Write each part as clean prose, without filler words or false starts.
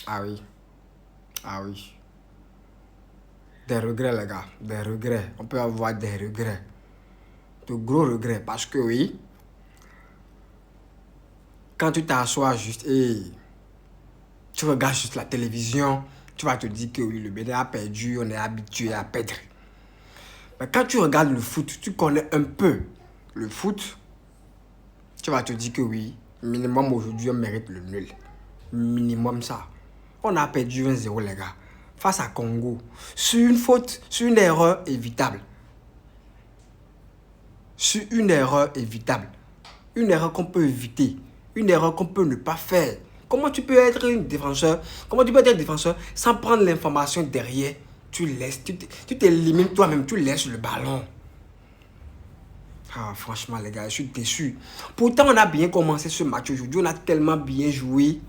Ah oui. Ah oui. Des regrets, les gars. Des regrets. On peut avoir des regrets. De gros regrets. Parce que oui, quand tu t'assois juste et tu regardes juste la télévision, tu vas te dire que oui, le Bénin a perdu, on est habitué à perdre. Mais quand tu regardes le foot, tu connais un peu le foot, tu vas te dire que oui, minimum aujourd'hui, on mérite le nul. Minimum ça. On a perdu 1-0, les gars. Face à Congo. Sur une faute, sur une erreur évitable. Sur une erreur évitable. Une erreur qu'on peut éviter. Une erreur qu'on peut ne pas faire. Comment tu peux être un défenseur? Comment tu peux être un défenseur sans prendre l'information derrière? Tu laisses, tu t'élimines toi-même, tu laisses le ballon. Ah, franchement, les gars, je suis déçu. Pourtant, on a bien commencé ce match aujourd'hui. On a tellement bien joué.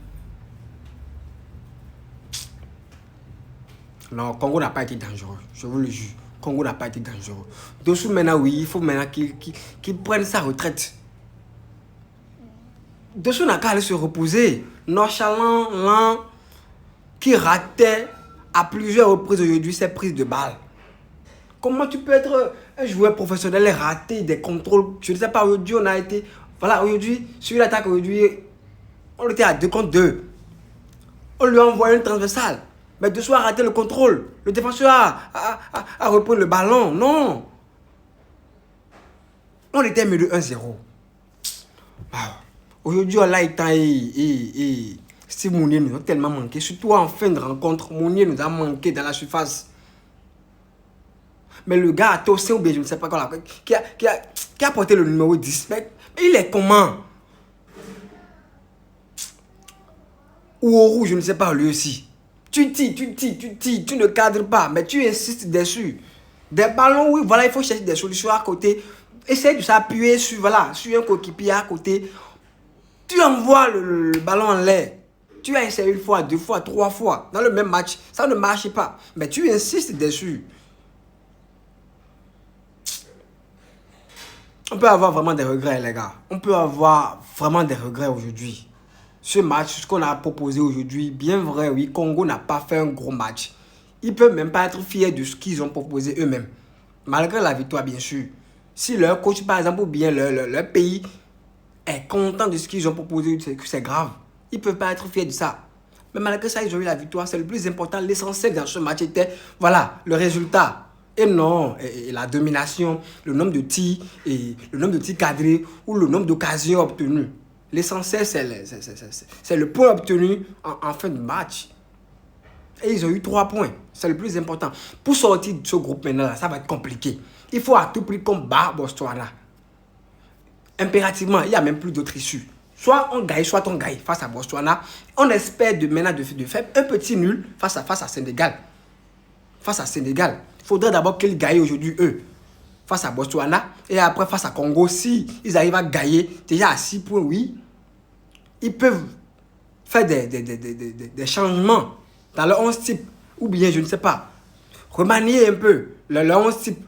Non, Congo n'a pas été dangereux. Je vous le jure. Congo n'a pas été dangereux. Dessous, maintenant, oui, il faut maintenant qu'il prenne sa retraite. Dessous n'a qu'à aller se reposer. Nonchalant, lent, qui ratait à plusieurs reprises aujourd'hui ses prises de balles. Comment tu peux être un joueur professionnel et rater des contrôles? Je ne sais pas, aujourd'hui on a été... Voilà, aujourd'hui, sur l'attaque, aujourd'hui, on était à 2 contre 2. On lui a envoyé une transversale. Mais dessous a raté le contrôle. Le défenseur a repris le ballon. Non. On était mieux de 1-0. Ah. Aujourd'hui, on l'a été... Si Mounier nous a tellement manqué, surtout en fin de rencontre, Mounier nous a manqué dans la surface. Mais le gars a tossé ou bien je ne sais pas quoi, qui a porté le numéro 10. Mais il est comment? Ou au rouge, je ne sais pas, lui aussi. Tu tires, tu ne cadres pas, mais tu insistes dessus. Des ballons, oui, voilà, il faut chercher des solutions à côté. Essaye de s'appuyer sur, voilà, sur un coéquipier à côté. Tu envoies le ballon en l'air. Tu as essayé 1 fois, 2 fois, 3 fois. Dans le même match, ça ne marche pas. Mais tu insistes dessus. On peut avoir vraiment des regrets, les gars. On peut avoir vraiment des regrets aujourd'hui. Ce match, ce qu'on a proposé aujourd'hui, bien vrai, oui, Congo n'a pas fait un gros match. Ils ne peuvent même pas être fiers de ce qu'ils ont proposé eux-mêmes. Malgré la victoire, bien sûr. Si leur coach, par exemple, ou bien leur pays est content de ce qu'ils ont proposé, c'est grave. Ils ne peuvent pas être fiers de ça. Mais malgré ça, ils ont eu la victoire. C'est le plus important. L'essentiel dans ce match était, voilà, le résultat. Et non, et la domination, le nombre de tirs, et le nombre de tirs cadrés ou le nombre d'occasions obtenues. L'essentiel, c'est le point obtenu en fin de match. Et ils ont eu 3 points. C'est le plus important. Pour sortir de ce groupe maintenant, ça va être compliqué. Il faut à tout prix combattre Botswana. Impérativement, il n'y a même plus d'autre issue. Soit on gagne, soit on gagne face à Botswana. On espère maintenant de faire un petit nul face à Sénégal. Face à Sénégal. Il faudrait d'abord qu'ils gagnent aujourd'hui, eux. Face à Botswana. Et après, face à Congo, si ils arrivent à gagner, déjà à 6 points, oui, ils peuvent faire des changements dans le 11 type. Ou bien, je ne sais pas, remanier un peu le 11 type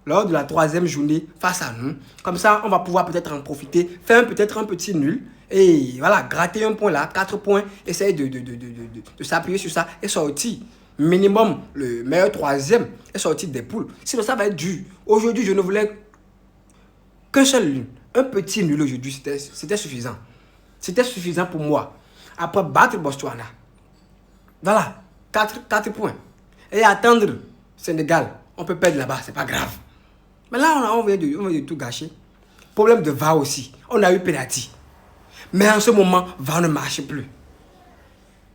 lors de la 3e journée face à nous. Comme ça, on va pouvoir peut-être en profiter, faire peut-être un petit nul. Et voilà, gratter un point là, 4 points, essayer de s'appuyer sur ça et sortir. Minimum, le meilleur 3e est sorti des poules. Sinon, ça va être dur. Aujourd'hui, je ne voulais qu'un seul nul. Un petit nul aujourd'hui, c'était suffisant. C'était suffisant pour moi. Après battre Botswana. Voilà, 4 points. Et attendre Sénégal. On peut perdre là-bas, c'est pas grave. Mais là, on vient de tout gâcher. Problème de VAR aussi. On a eu penalty. Mais en ce moment, VAR ne marche plus.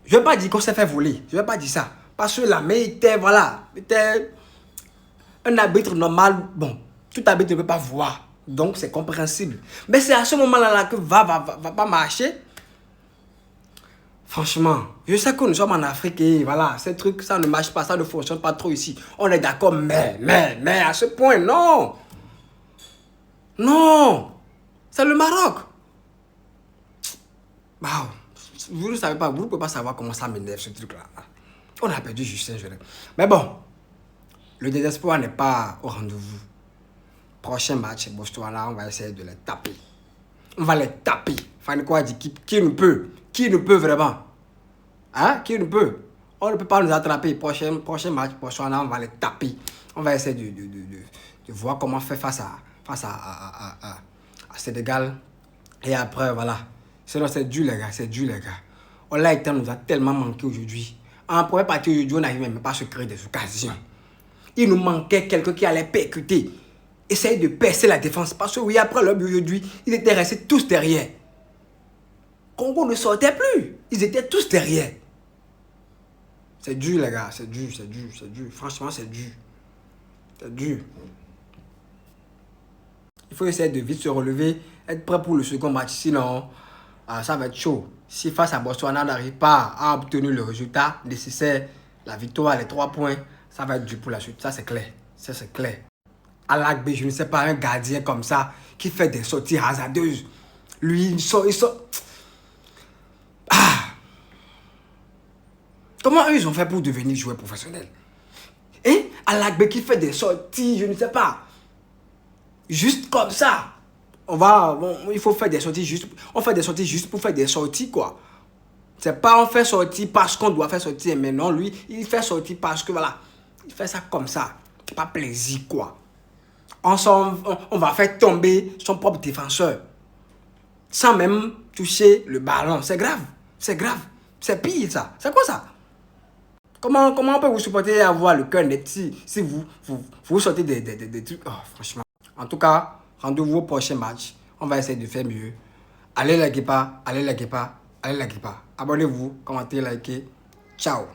Je ne vais pas dire qu'on s'est fait voler. Je ne vais pas dire ça. Parce que là, mais était un arbitre normal. Bon, tout arbitre ne peut pas voir. Donc, c'est compréhensible. Mais c'est à ce moment-là que VAR va pas marcher. Franchement, je sais que nous sommes en Afrique et voilà, ces trucs, ça ne marche pas, ça ne fonctionne pas trop ici. On est d'accord, mais à ce point, non. Non. C'est le Maroc. Wow. Vous ne savez pas, vous ne pouvez pas savoir comment ça m'énerve ce truc-là. On a perdu Justin Jurek. Mais bon, le désespoir n'est pas au rendez-vous. Prochain match, Botswana, on va essayer de les taper. On va les taper. Fanny quoi dit qui ne peut vraiment. Hein? Qui ne peut? On ne peut pas nous attraper. Prochain match, on va les taper. On va essayer de voir comment faire face à Sénégal. Et après, voilà. Sinon, c'est dur, les gars. C'est dur, les gars. Allah État nous a tellement manqué aujourd'hui. En première partie aujourd'hui, on n'arrive même pas à se créer des occasions. Il nous manquait quelqu'un qui allait percuter. Essayer de percer la défense. Parce que oui, après l'homme aujourd'hui, ils étaient restés tous derrière. Congo ne sortait plus. Ils étaient tous derrière. C'est dur, les gars. C'est dur. Franchement, c'est dur. C'est dur. Il faut essayer de vite se relever, être prêt pour le second match. Sinon, ça va être chaud. Si face à Botswana, on n'arrive pas à obtenir le résultat nécessaire, la victoire, les 3 points, ça va être dur pour la suite. Ça, c'est clair. Ça, c'est clair. À l'AGB, je ne sais pas, un gardien comme ça qui fait des sorties hasardeuses. Lui, il sort. Comment eux, ils ont fait pour devenir joueur professionnel? Et à l'AGB qui fait des sorties, je ne sais pas. Juste comme ça. Il faut faire des sorties juste. On fait des sorties juste pour faire des sorties, quoi. C'est pas on fait sortir parce qu'on doit faire sortir. Mais non, lui, il fait sortir parce que, voilà, il fait ça comme ça. C'est pas plaisir, quoi. On va faire tomber son propre défenseur. Sans même toucher le ballon. C'est grave. C'est grave. C'est pire, ça. C'est quoi ça? Comment on peut vous supporter et avoir le cœur net si vous sortez des trucs. Oh, franchement. En tout cas, rendez-vous au prochain match. On va essayer de faire mieux. Allez, likez pas. Abonnez-vous, commentez, likez. Ciao.